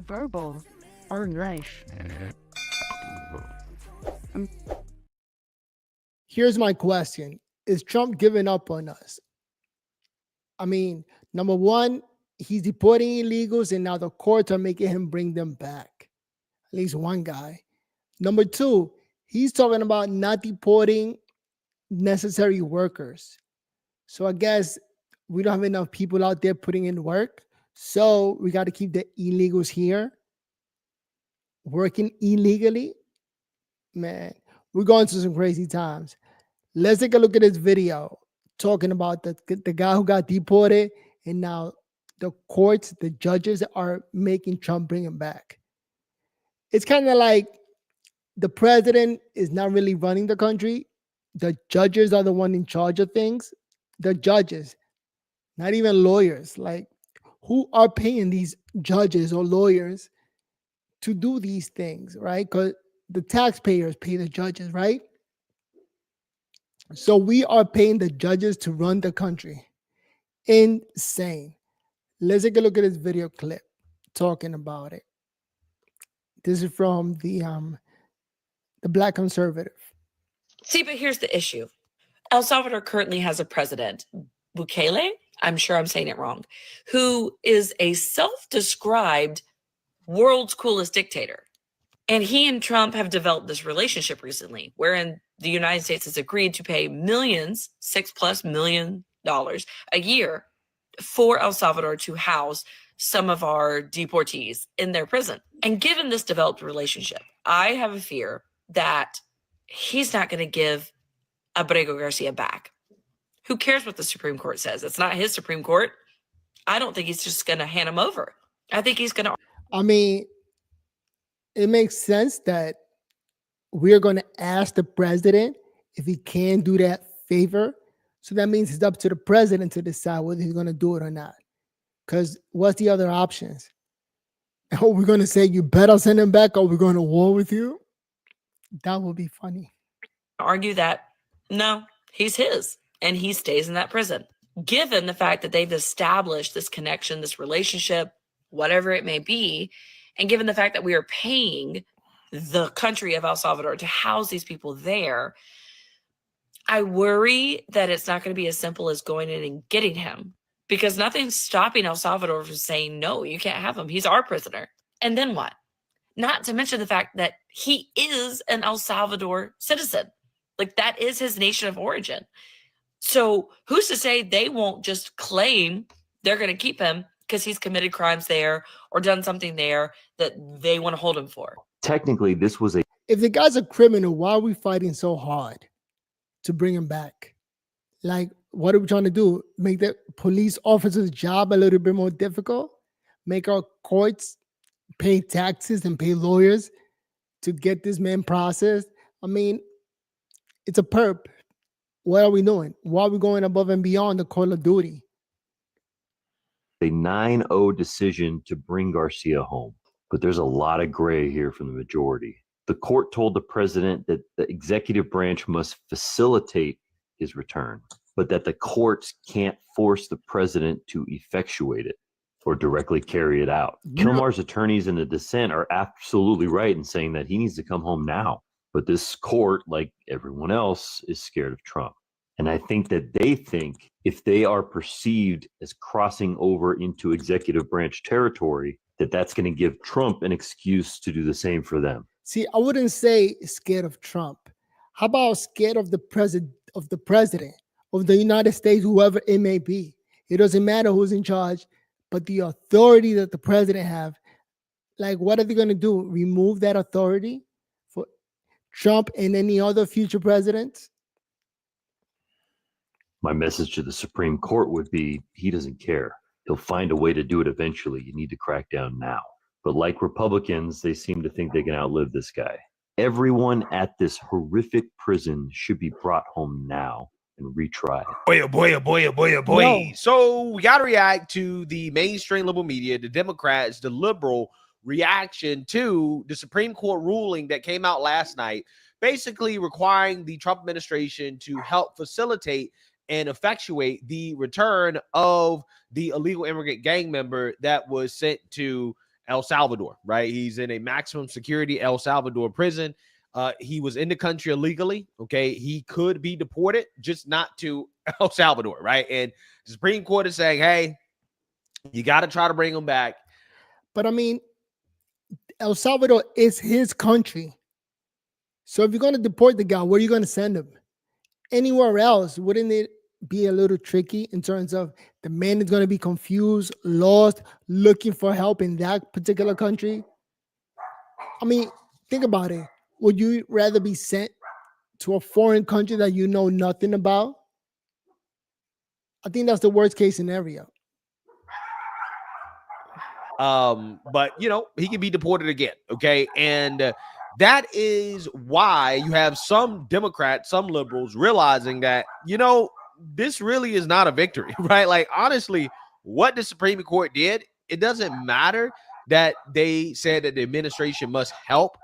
verbal or life. Um, Here's my question. Is Trump giving up on us? I mean, number one, he's deporting illegals and now the courts are making him bring them back. At least one guy. Number two, he's talking about not deporting necessary workers. So I guess we don't have enough people out there putting in work. So we got to keep the illegals here working illegally. Man, we're going through some crazy times. Let's take a look at this video talking about the guy who got deported, and now the courts, the judges are making Trump bring him back. It's kind of like the president is not really running the country. The judges are the one in charge of things. The judges, not even lawyers. Like, who are paying these judges or lawyers to do these things, right? Because the taxpayers pay the judges, right? So we are paying the judges to run the country. Insane. Let's take a look at this video clip talking about it. This is from the Black Conservative. See, but here's the issue. El Salvador currently has a president, Bukele, I'm sure I'm saying it wrong, who is a self-described world's coolest dictator. And he and Trump have developed this relationship recently, wherein the United States has agreed to pay millions, $6+ million a year for El Salvador to house some of our deportees in their prison. And given this developed relationship, I have a fear that he's not going to give Abrego Garcia back. Who cares what the Supreme Court says? It's not his Supreme Court. I don't think he's just going to hand him over. I think he's going to. I mean, it makes sense that we're going to ask the president if he can do that favor. So that means it's up to the president to decide whether he's going to do it or not. Because what's the other options? Are we going to say you better send him back, or we're going to war with you? That would be funny. Argue that no, he's his and he stays in that prison. Given the fact that they've established this connection, this relationship, whatever it may be, and given the fact that we are paying the country of El Salvador to house these people there, I worry that it's not going to be as simple as going in and getting him, because nothing's stopping El Salvador from saying, no, you can't have him. He's our prisoner. And then what? Not to mention the fact that he is an El Salvador citizen. Like, that is his nation of origin. So who's to say they won't just claim they're going to keep him because he's committed crimes there or done something there that they want to hold him for? Technically, this was a... If the guy's a criminal, why are we fighting so hard to bring him back? Like, what are we trying to do? Make the police officer's job a little bit more difficult? Make our courts pay taxes and pay lawyers to get this man processed? I mean, it's a perp. What are we doing? Why are we going above and beyond the call of duty? a 9-0 decision to bring Garcia home. But there's a lot of gray here from the majority. The court told the president that the executive branch must facilitate his return, but that the courts can't force the president to effectuate it or directly carry it out. Kilmar's attorneys in the dissent are absolutely right in saying that he needs to come home now. But this court, like everyone else, is scared of Trump. And I think that they think if they are perceived as crossing over into executive branch territory, that that's going to give Trump an excuse to do the same for them. See, I wouldn't say scared of Trump. How about scared of the president of the United States, whoever it may be? It doesn't matter who's in charge, but the authority that the president have. Like, what are they going to do? Remove that authority for Trump and any other future presidents? My message to the Supreme Court would be, he doesn't care. He'll find a way to do it eventually. You need to crack down now. But like Republicans, they seem to think they can outlive this guy. Everyone at this horrific prison should be brought home now and retried. Boy, oh boy, oh boy, oh boy, oh boy. No. So we got to react to the mainstream liberal media, the Democrats, the liberal reaction to the Supreme Court ruling that came out last night, basically requiring the Trump administration to help facilitate and effectuate the return of the illegal immigrant gang member that was sent to El Salvador, right? He's in a maximum security El Salvador prison. He was in the country illegally. Okay. He could be deported, just not to El Salvador, right? And the Supreme Court is saying, hey, you got to try to bring him back. But I mean, El Salvador is his country. So if you're going to deport the guy, where are you going to send him? Anywhere else, wouldn't it be a little tricky in terms of the man is going to be confused, lost, looking for help in that particular country? I mean, think about it. Would you rather be sent to a foreign country that you know nothing about? I think that's the worst case scenario. But you know, he can be deported again. Okay. And that is why you have some Democrats, some liberals realizing that, you know, this really is not a victory, right? Like, honestly, what the Supreme Court did, it doesn't matter that they said that the administration must help.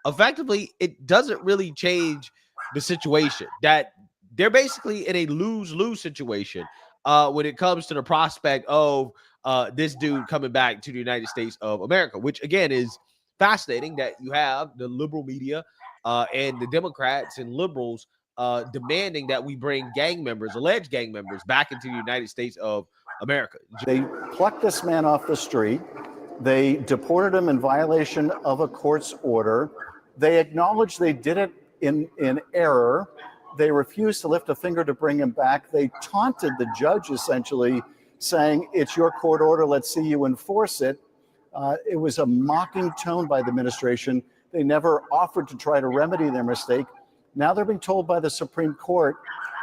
Effectively, it doesn't really change the situation, that they're basically in a lose-lose situation when it comes to the prospect of this dude coming back to the United States of America, which again is fascinating that you have the liberal media and the Democrats and liberals demanding that we bring gang members, alleged gang members, back into the United States of America. They plucked this man off the street. They deported him in violation of a court's order. They acknowledged they did it in error. They refused to lift a finger to bring him back. They taunted the judge, essentially saying, it's your court order, let's see you enforce it. It was a mocking tone by the administration. They never offered to try to remedy their mistake. Now they're being told by the Supreme Court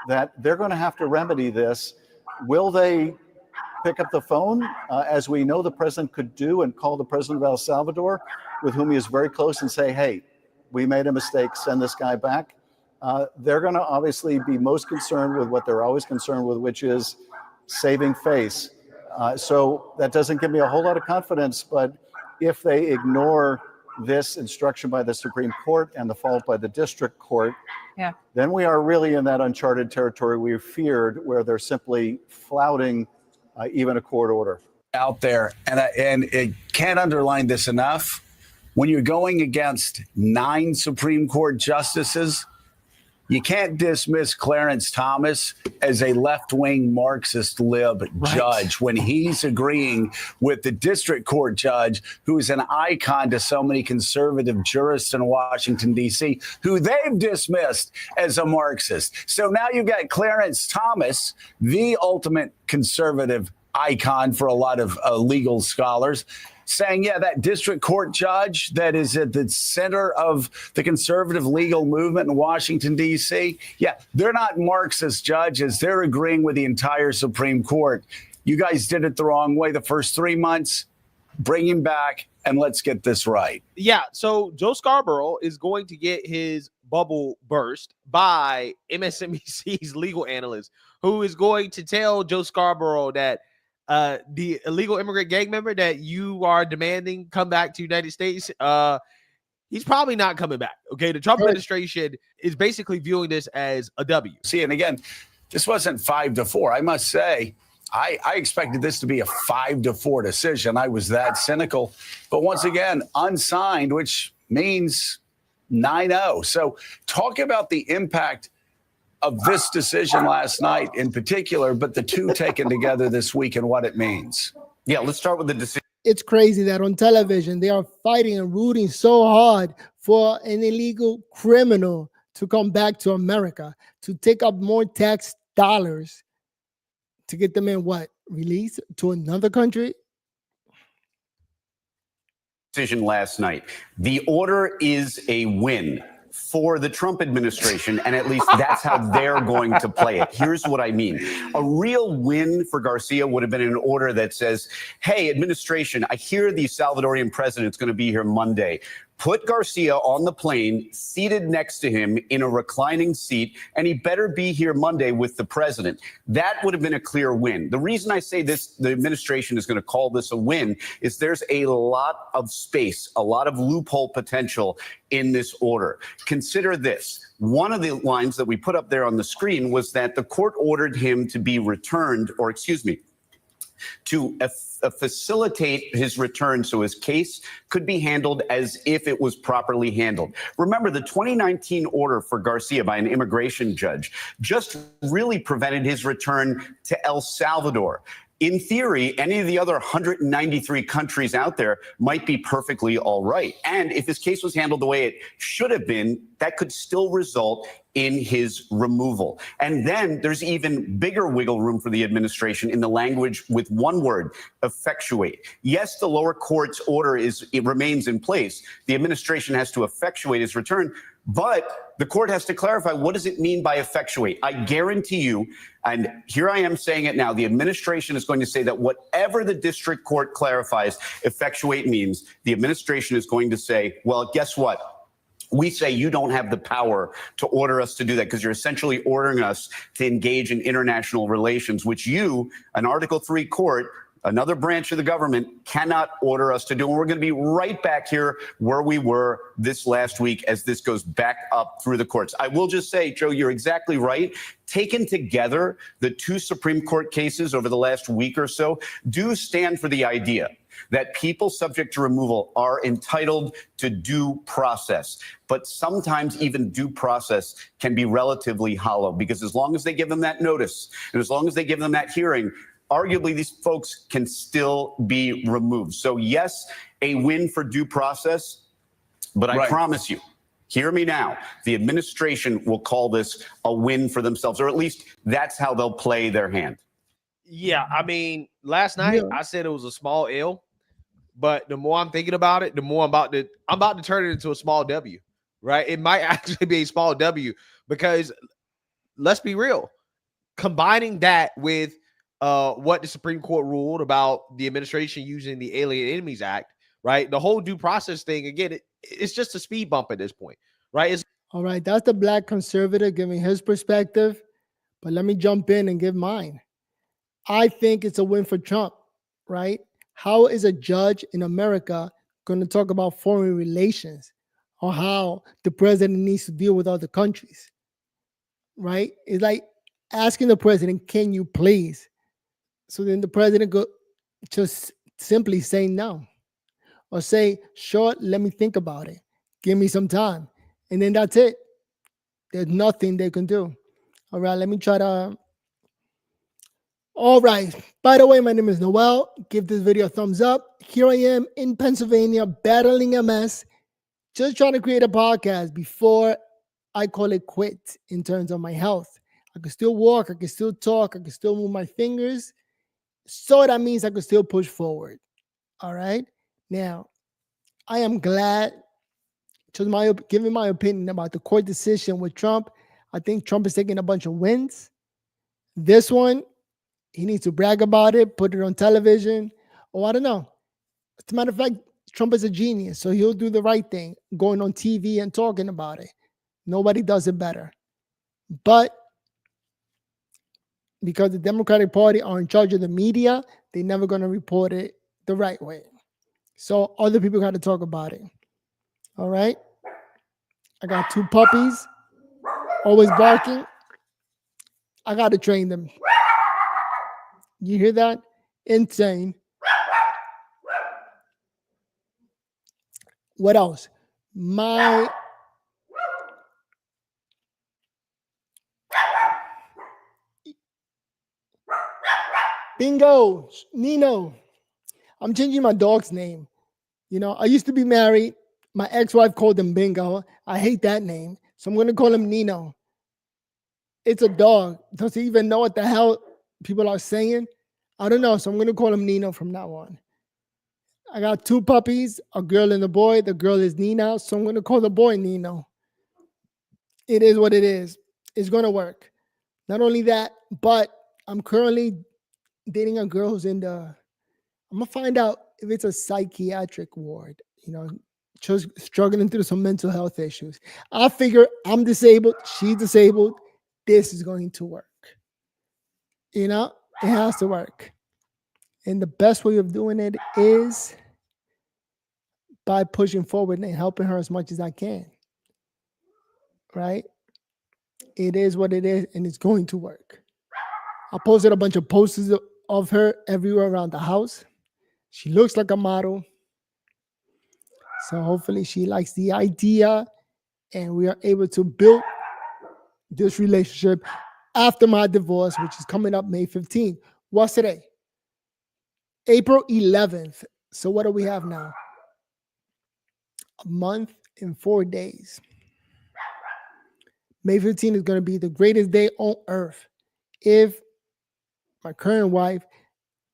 that they're going to have to remedy this. Will they pick up the phone, as we know the president could do, and call the president of El Salvador, with whom he is very close, and say, hey, we made a mistake, send this guy back? They're going to obviously be most concerned with what they're always concerned with, which is saving face. So that doesn't give me a whole lot of confidence, but if they ignore this instruction by the Supreme Court and the fault by the district court, then we are really in that uncharted territory we feared, where they're simply flouting even a court order. Out there, and it can't underline this enough, when you're going against 9 Supreme Court justices, you can't dismiss Clarence Thomas as a left-wing Marxist lib judge when he's agreeing with the district court judge, who is an icon to so many conservative jurists in Washington, D.C., who they've dismissed as a Marxist. So now you've got Clarence Thomas, the ultimate conservative icon for a lot of legal scholars, saying, yeah, that district court judge that is at the center of the conservative legal movement in Washington, D.C., yeah, they're not Marxist judges. They're agreeing with the entire Supreme Court. You guys did it the wrong way the first 3 months. Bring him back, and let's get this right. Yeah, so Joe Scarborough is going to get his bubble burst by MSNBC's legal analyst, who is going to tell Joe Scarborough that the illegal immigrant gang member that you are demanding come back to the United States, he's probably not coming back. Okay, the Trump administration is basically viewing this as a W. See, and again, this wasn't 5-4. I must say, I expected this to be a 5-4 decision. I was that cynical. But once again, unsigned, which means 9-0. So talk about the impact of this decision last night in particular, but the two taken together this week and what it means. Yeah, let's start with the decision. It's crazy that on television, they are fighting and rooting so hard for an illegal criminal to come back to America, to take up more tax dollars to get them in released to another country? Decision last night. The order is a win for the Trump administration, and at least that's how they're going to play it. Here's what I mean. A real win for Garcia would have been an order that says, hey, administration, I hear the Salvadorian president's going to be here Monday. Put Garcia on the plane, seated next to him in a reclining seat, and he better be here Monday with the president. That would have been a clear win. The reason I say this, the administration is going to call this a win, is there's a lot of space, a lot of loophole potential in this order. Consider this. One of the lines that we put up there on the screen was that the court ordered him to be returned, or excuse me, to facilitate his return so his case could be handled as if it was properly handled. Remember, the 2019 order for Garcia by an immigration judge just really prevented his return to El Salvador. In theory, any of the other 193 countries out there might be perfectly all right. And if his case was handled the way it should have been, that could still result in his removal. And then there's even bigger wiggle room for the administration in the language with one word: effectuate. Yes, the lower court's order remains in place. The administration has to effectuate his return, but the court has to clarify, what does it mean by effectuate? I guarantee you, and here I am saying it now, the administration is going to say that whatever the district court clarifies effectuate means, the administration is going to say, well, guess what? We say you don't have the power to order us to do that because you're essentially ordering us to engage in international relations, which you, an Article 3 court, another branch of the government, cannot order us to do. And we're going to be right back here where we were this last week as this goes back up through the courts. I will just say, Joe, you're exactly right. Taken together, the two Supreme Court cases over the last week or so do stand for the idea that people subject to removal are entitled to due process. But sometimes even due process can be relatively hollow, because as long as they give them that notice and as long as they give them that hearing, arguably these folks can still be removed. So yes, a win for due process, but I promise you, hear me now, the administration will call this a win for themselves, or at least that's how they'll play their hand. Yeah, I mean, last night I said it was a small L, but the more I'm thinking about it, the more I'm about to turn it into a small W, right? It might actually be a small W, because let's be real, combining that with what the Supreme Court ruled about the administration using the Alien Enemies Act, right? The whole due process thing, again, it's just a speed bump at this point, right? All right, that's the black conservative giving his perspective, but let me jump in and give mine. I think it's a win for Trump, right? How is a judge in America going to talk about foreign relations or how the president needs to deal with other countries, right? It's like asking the president, can you please? So then the president just simply say no, or say, sure, let me think about it. Give me some time. And then that's it. There's nothing they can do. All right, let me try to. All right. By the way, my name is Noel. Give this video a thumbs up. Here I am in Pennsylvania battling MS, just trying to create a podcast before I call it quit in terms of my health. I can still walk, I can still talk, I can still move my fingers. So that means I can still push forward. All right. Now, I am glad to giving my opinion about the court decision with Trump. I think Trump is taking a bunch of wins. This one, he needs to brag about it, put it on television. Oh, I don't know. As a matter of fact, Trump is a genius, so he'll do the right thing, going on TV and talking about it. Nobody does it better. But because the Democratic Party are in charge of the media, they're never going to report it the right way. So other people got to talk about it. All right. I got 2 puppies, always barking. I got to train them. You hear that? Insane. What else? Bingo, Nino. I'm changing my dog's name. You know, I used to be married. My ex-wife called him Bingo. I hate that name. So I'm going to call him Nino. It's a dog. Does he even know what the hell people are saying? I don't know. So I'm going to call him Nino from now on. I got 2 puppies, a girl and a boy. The girl is Nina. So I'm going to call the boy Nino. It is what it is. It's going to work. Not only that, but I'm currently dating a girl who's I'm going to find out if it's a psychiatric ward, you know, just struggling through some mental health issues. I figure I'm disabled. She's disabled. This is going to work. You know, it has to work. And the best way of doing it is by pushing forward and helping her as much as I can. Right? It is what it is, and it's going to work. I posted a bunch of posters of her everywhere around the house. She looks like a model. So hopefully she likes the idea and we are able to build this relationship after my divorce, which is coming up May 15th. What's today? April 11th. So what do we have now? A month and 4 days. May 15th is going to be the greatest day on earth if my current wife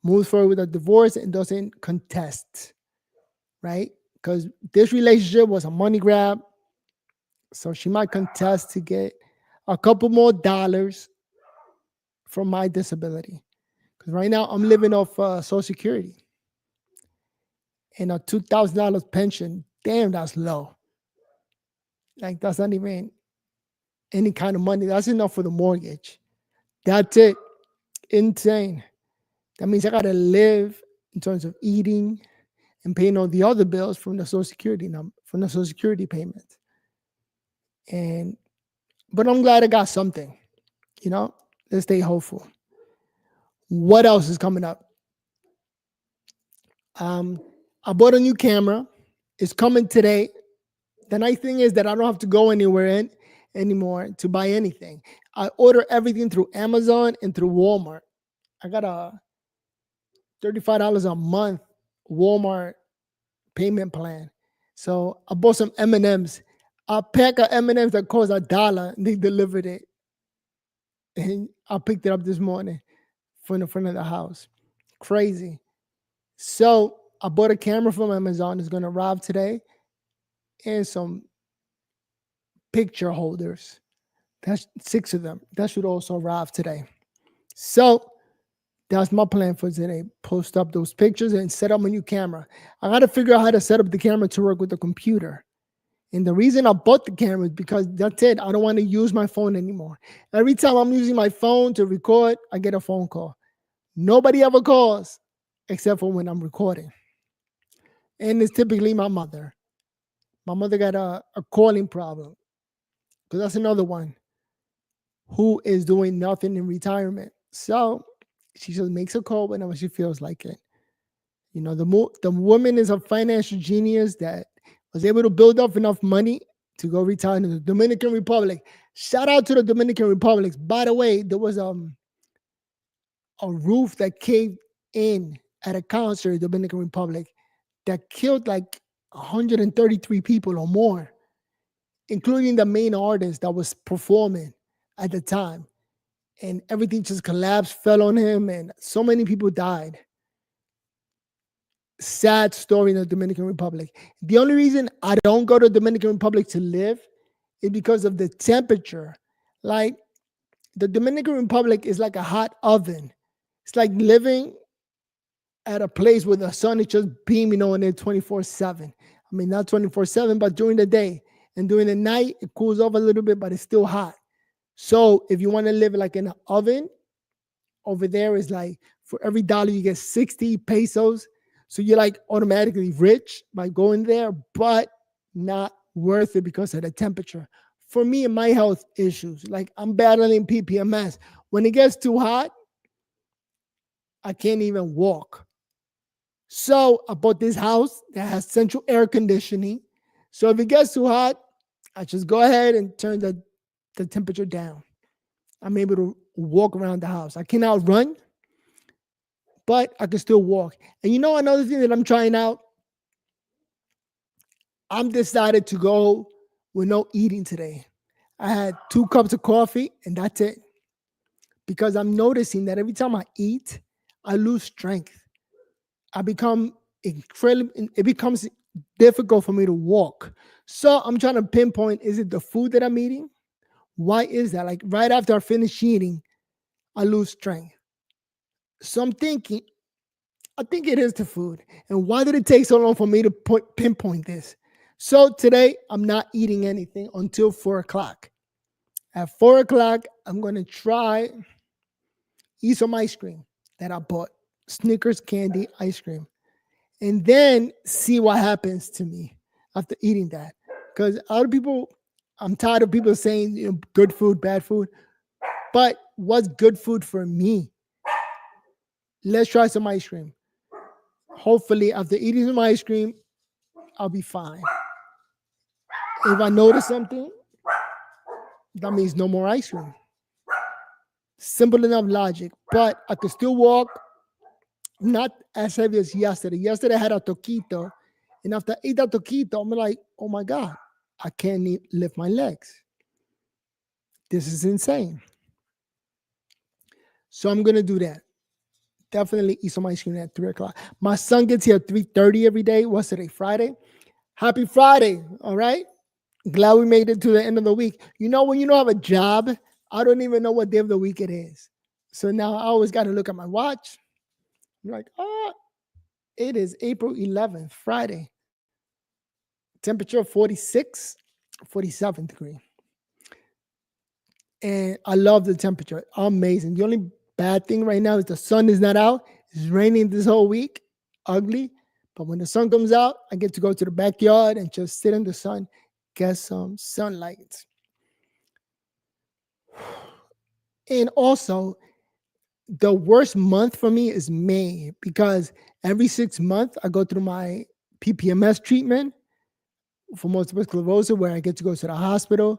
moves forward with a divorce and doesn't contest, right? Because this relationship was a money grab. So she might contest to get a couple more dollars from my disability. Because right now I'm living off Social Security. And a $2,000 pension, damn, that's low. Like, that's not even any kind of money. That's enough for the mortgage. That's it. Insane. That means I got to live in terms of eating and paying all the other bills from the Social Security from the Social Security payment. But I'm glad I got something. Let's stay hopeful. What else is coming up? I bought a new camera. It's coming today. The nice thing is that I don't have to go anywhere anymore to buy anything. I order everything through Amazon and through Walmart. I got a $35 a month Walmart payment plan. So I bought some M&Ms. A pack of M&Ms that cost $1, and they delivered it. And I picked it up this morning from the front of the house. Crazy. So I bought a camera from Amazon. It's going to arrive today. And some picture holders. That's 6 of them. That should also arrive today. So that's my plan for today. Post up those pictures and set up my new camera. I got to figure out how to set up the camera to work with the computer. And the reason I bought the camera is because that's it. I don't want to use my phone anymore. Every time I'm using my phone to record, I get a phone call. Nobody ever calls except for when I'm recording. And it's typically my mother. My mother got a calling problem. Because that's another one who is doing nothing in retirement. So she just makes a call whenever she feels like it. The woman is a financial genius that was able to build up enough money to go retire in the Dominican Republic. Shout out to the Dominican Republic. By the way, there was a roof that caved in at a concert in the Dominican Republic that killed like 133 people or more, including the main artist that was performing at the time. And everything just collapsed, fell on him, and so many people died. Sad story in the Dominican Republic. The only reason I don't go to the Dominican Republic to live is because of the temperature. Like, the Dominican Republic is like a hot oven. It's like living at a place where the sun is just beaming on it 24/7. I mean, not 24/7, but during the day. And during the night, it cools off a little bit, but it's still hot. So if you want to live like in an oven, over there is like, for every dollar you get 60 pesos. So you're like automatically rich by going there, but not worth it because of the temperature. For me and my health issues, like I'm battling PPMS. When it gets too hot, I can't even walk. So I bought this house that has central air conditioning. So if it gets too hot, I just go ahead and turn the temperature down. I'm able to walk around the house. I cannot run, but I can still walk. And another thing that I'm trying out, I'm decided to go with no eating today. I had 2 cups of coffee and that's it. Because I'm noticing that every time I eat, I lose strength. I become it becomes difficult for me to walk. So I'm trying to pinpoint, is it the food that I'm eating? Why is that? Like right after I finish eating, I lose strength. So I'm thinking, I think it is the food. And why did it take so long for me to pinpoint this? So today, I'm not eating anything until 4 o'clock. At 4 o'clock, I'm going to try eat some ice cream that I bought. Snickers candy ice cream. And then see what happens to me after eating that. Because other people, I'm tired of people saying good food, bad food. But what's good food for me? let's try some ice cream. Hopefully, after eating some ice cream, I'll be fine. If I notice something, that means no more ice cream. Simple enough logic. But I could still walk, not as heavy as yesterday. Yesterday I had a toquito, and after I ate that toquito, I'm like, oh my God, I can't lift my legs. This is insane. So I'm gonna do that. Definitely eat some ice cream at 3 o'clock. My son gets here at 3:30 every day. What's today? Friday? Happy Friday. All right. Glad we made it to the end of the week. You know, when you don't have a job, I don't even know what day of the week it is. So now I always got to look at my watch. I'm like, it is April 11th, Friday. Temperature 46, 47 degree. And I love the temperature. Amazing. The only bad thing right now is the sun is not out. It's raining this whole week. Ugly. But when the sun comes out, I get to go to the backyard and just sit in the sun, get some sunlight. And also, the worst month for me is May, because every 6 months I go through my PPMS treatment for multiple sclerosis, where I get to go to the hospital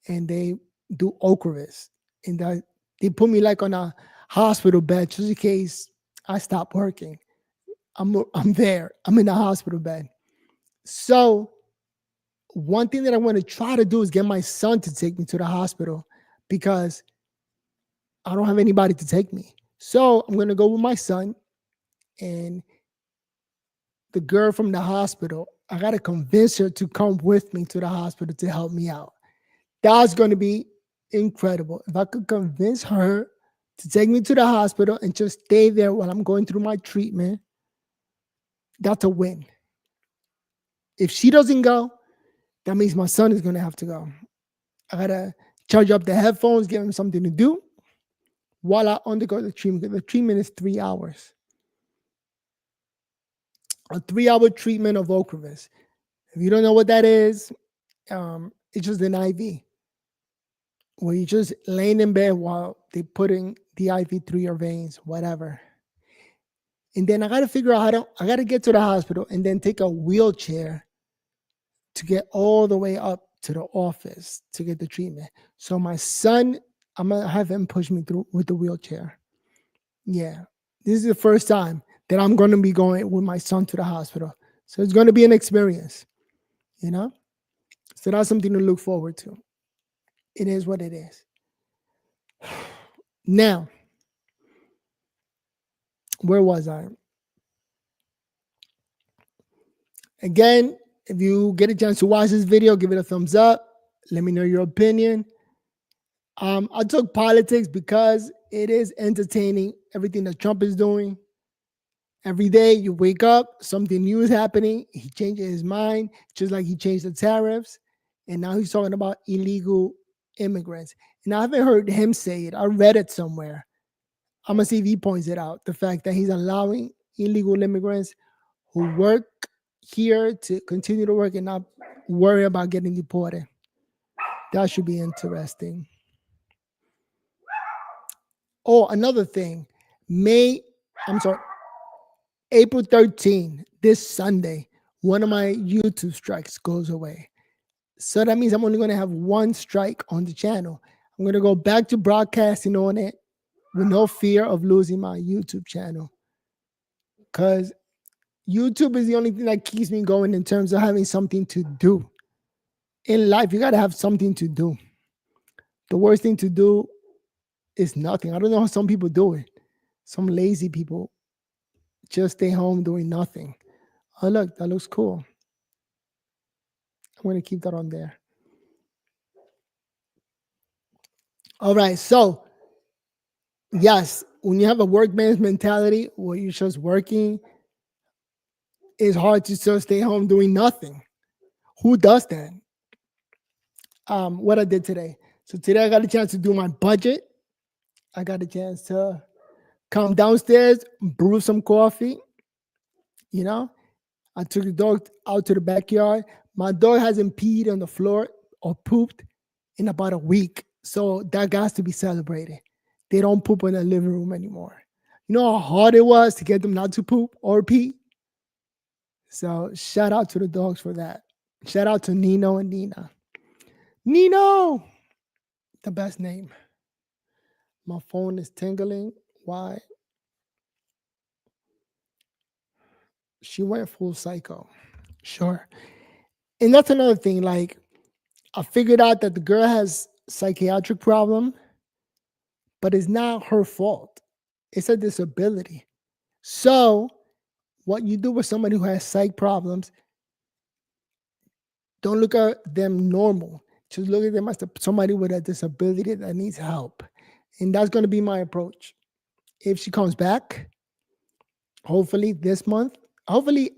and they do Ocrevus, and they put me like on a hospital bed just in case I stop working. I'm there. I'm in the hospital bed. So one thing that I want to try to do is get my son to take me to the hospital, because I don't have anybody to take me. So I'm going to go with my son, and the girl from the hospital, I got to convince her to come with me to the hospital to help me out. That's going to be incredible. If I could convince her to take me to the hospital and just stay there while I'm going through my treatment, that's a win. If she doesn't go, that means my son is going to have to go. I got to charge up the headphones, give him something to do while I undergo the treatment. The treatment is 3 hours. A 3-hour treatment of Ocrevus. If you don't know what that is, it's just an IV where you're just laying in bed while they're putting the IV through your veins, whatever. And then I got to figure out I got to get to the hospital and then take a wheelchair to get all the way up to the office to get the treatment. So my son, I'm going to have him push me through with the wheelchair. Yeah. This is the first time that I'm going to be going with my son to the hospital. So it's going to be an experience, you know? So that's something to look forward to. It is what it is. Now, where was I? Again, if you get a chance to watch this video, give it a thumbs up. Let me know your opinion. I took politics because it is entertaining, everything that Trump is doing. Every day you wake up, something new is happening. He changes his mind, just like he changed the tariffs. And now he's talking about illegal immigrants. And I haven't heard him say it. I read it somewhere. I'm going to see if he points it out. The fact that he's allowing illegal immigrants who work here to continue to work and not worry about getting deported. That should be interesting. Oh, another thing. April 13, this Sunday, one of my YouTube strikes goes away. So that means I'm only going to have one strike on the channel. I'm going to go back to broadcasting on it with no fear of losing my YouTube channel. Because YouTube is the only thing that keeps me going in terms of having something to do. In life, you got to have something to do. The worst thing to do is nothing. I don't know how some people do it. Some lazy people just stay home doing nothing. Oh, look, that looks cool. I'm going to keep that on there. All right. So, yes, when you have a workman's mentality where you're just working, it's hard to just stay home doing nothing. Who does that? What I did today. So today I got a chance to do my budget. I got a chance to come downstairs, brew some coffee. You know, I took the dog out to the backyard. My dog hasn't peed on the floor or pooped in about a week. So that has to be celebrated. They don't poop in the living room anymore. You know how hard it was to get them not to poop or pee? So shout out to the dogs for that. Shout out to Nino and Nina. Nino, the best name. My phone is tingling. Why? She went full psycho. Sure. And that's another thing. Like, I figured out that the girl has psychiatric problem, but it's not her fault. It's a disability. So what you do with somebody who has psych problems, don't look at them normal. Just look at them as somebody with a disability that needs help. And that's going to be my approach. If she comes back, hopefully this month, hopefully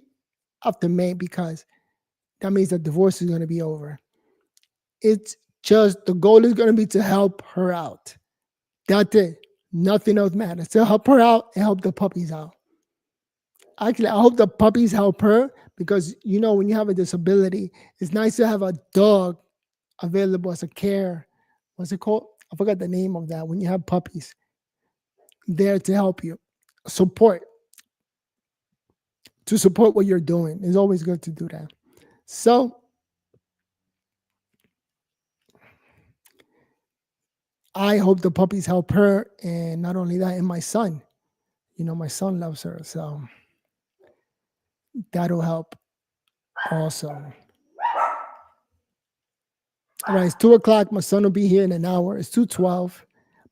after May, because that means the divorce is going to be over. It's just the goal is going to be to help her out. That's it. Nothing else matters. To help her out and help the puppies out. Actually, I hope the puppies help her because, you know, when you have a disability, it's nice to have a dog available as a care. What's it called? I forgot the name of that. When you have puppies there to help you. Support. To support what you're doing. It's always good to do that. So, I hope the puppies help her. And not only that, and my son. You know, my son loves her. So, that'll help also. All right, it's 2 o'clock. My son will be here in an hour. It's 2:12.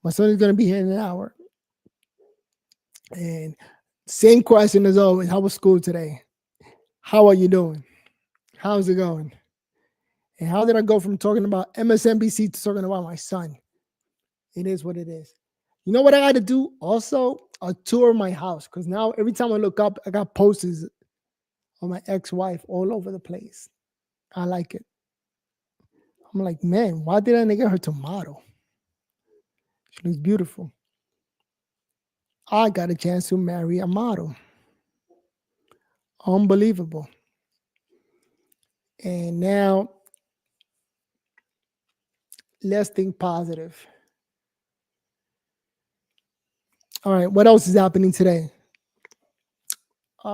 My son is going to be here in an hour. And same question as always. How was school today? How are you doing? How's it going? And how did I go from talking about MSNBC to talking about my son? It is what it is. You know what I got to do? Also, a tour of my house. Because now every time I look up, I got posters of my ex-wife all over the place. I like it. I'm like, man, why did I get her to model? She looks beautiful. I got a chance to marry a model. Unbelievable. And now, let's think positive. All right, what else is happening today? I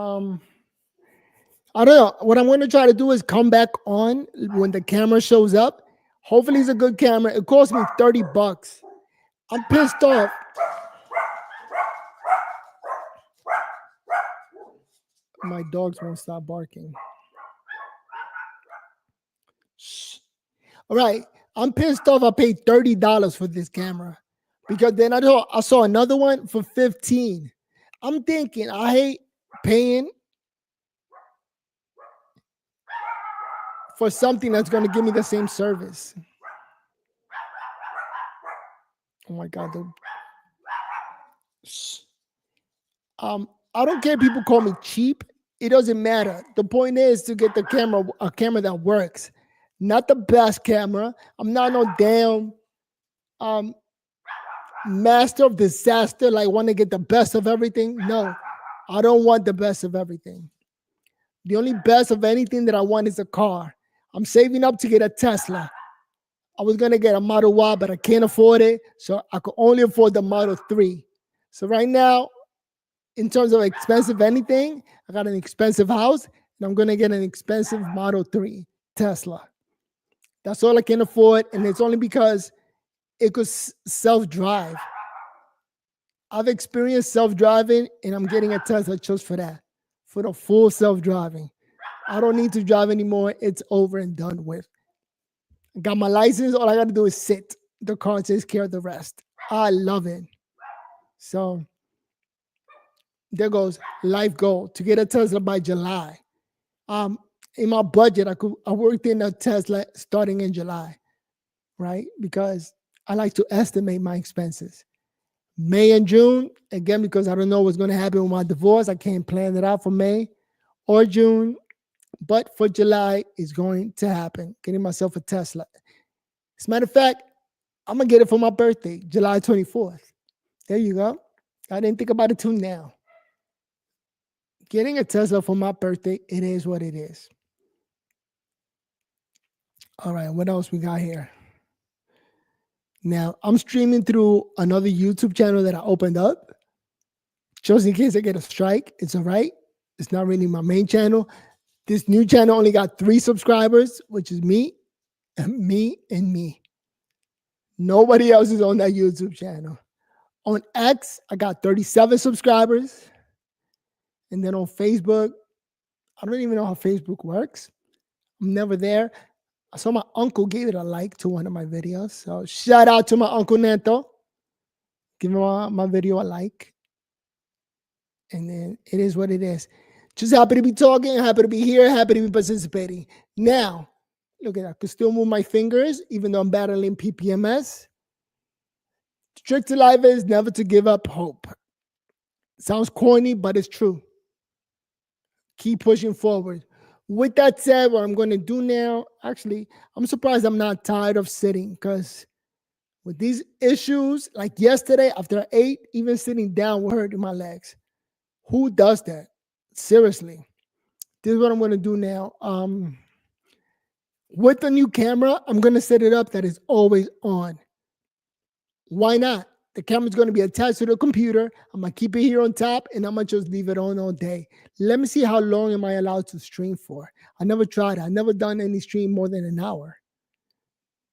don't know. What I'm going to try to do is come back on when the camera shows up. Hopefully it's a good camera. It cost me $30. I'm pissed off. My dogs won't stop barking. Shh. All right. I'm pissed off. I paid $30 for this camera because then I saw another one for $15. I'm thinking I hate paying for something that's going to give me the same service. Oh my God. I don't care if people call me cheap. It doesn't matter. The point is to get a camera that works. Not the best camera. I'm not no damn master of disaster, like want to get the best of everything. No, I don't want the best of everything. The only best of anything that I want is a car. I'm saving up to get a Tesla. I was going to get a Model Y, but I can't afford it. So I could only afford the Model 3. So right now, in terms of expensive anything, I got an expensive house, and I'm going to get an expensive Model 3 Tesla. That's all I can afford, and it's only because it could self-drive. I've experienced self-driving, and I'm getting a Tesla just for that, for the full self-driving. I don't need to drive anymore. It's over and done with. I got my license. All I got to do is sit. The car takes care of the rest. I love it. So there goes life goal to get a Tesla by July. In my budget, I worked in a Tesla starting in July, right? Because I like to estimate my expenses. May and June, again, because I don't know what's going to happen with my divorce. I can't plan it out for May or June. But for July, it's going to happen. Getting myself a Tesla. As a matter of fact, I'm going to get it for my birthday, July 24th. There you go. I didn't think about it till now. Getting a Tesla for my birthday, it is what it is. All right, what else we got here? Now, I'm streaming through another YouTube channel that I opened up. just in case I get a strike. It's all right. It's not really my main channel. This new channel only got 3 subscribers, which is me and me and me. Nobody else is on that YouTube channel. On X, I got 37 subscribers. And then on Facebook, I don't even know how Facebook works. I'm never there. I saw my uncle gave it a like to one of my videos. So shout out to my Uncle Neto. Give my video a like. And then it is what it is. Just happy to be talking, happy to be here, happy to be participating. Now, look at that. I could still move my fingers, even though I'm battling PPMS. The trick to life is never to give up hope. Sounds corny, but it's true. Keep pushing forward. With that said, what I'm going to do now, actually, I'm surprised I'm not tired of sitting, because with these issues, like yesterday after I ate, even sitting down will hurt in my legs. Who does that? Seriously. This is what I'm going to do now. With the new camera, I'm going to set it up that is always on. Why not? The camera's going to be attached to the computer. I'm going to keep it here on top, and I'm going to just leave it on all day. Let me see how long am I allowed to stream for. I never tried. I've never done any stream more than an hour.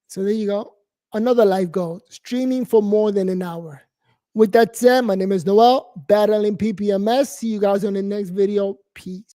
So there you go. Another life goal, streaming for more than an hour. With that said, my name is Noel, battling PPMS. See you guys on the next video. Peace.